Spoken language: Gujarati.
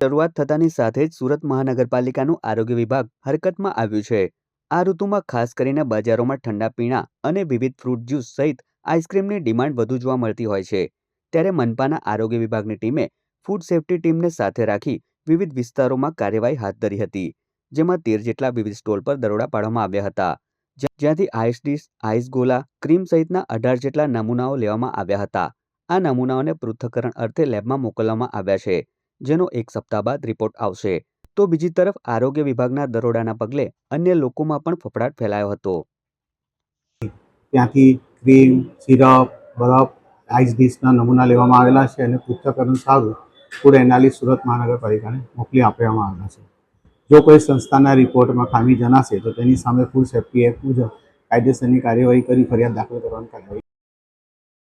શરૂઆત થતાની સાથે જ સુરત મહાનગરપાલિકાનું આરોગ્ય વિભાગ હરકતમાં આવ્યું છે। આ ઋતુમાં ખાસ કરીને બજારોમાં ઠંડા પીણા અને વિવિધ ફ્રૂટ જ્યુસ સહિત આઈસ્ક્રીમની ડિમાન્ડ વધુ જોવા મળતી હોય છે। ત્યારે મનપાના આરોગ્ય વિભાગની ટીમે ફૂડ સેફ્ટી ટીમને સાથે રાખી વિવિધ વિસ્તારોમાં કાર્યવાહી હાથ ધરી હતી, જેમાં 13 જેટલા વિવિધ સ્ટોલ પર દરોડા પાડવામાં આવ્યા હતા, જ્યાંથી આઈસ ડીશ, આઈસ ગોલા, ક્રીમ સહિતના 18 જેટલા નમૂનાઓ લેવામાં આવ્યા હતા। આ નમૂનાઓને પૃથ્થકરણ અર્થે લેબમાં મોકલવામાં આવ્યા છે, જેનો 1 સપ્તાહ બાદ રિપોર્ટ આવશે। તો બીજી તરફ આરોગ્ય વિભાગના દરોડાના પગલે અન્ય લોકોમાં પણ ફફડાટ ફેલાયો હતો। ત્યાંથી ક્રીમ, સિરપ, બરફ, આઈસ ડીશના નમૂના લેવામાં આવેલા છે અને પૃથ્થકરણ સારું ફૂડ એનાલિસ્ટ સુરત મહાનગરપાલિકાને મોકલી આપવામાં આવ્યા છે। જો કોઈ સંસ્થાના રિપોર્ટમાં ખામી જણાશે તો તેની સામે ફૂડ સેફ્ટી એક્ટ મુજબ કાયદેસરની કાર્યવાહી કરી ફરિયાદ દાખલ કરવાની કાર્યવાહી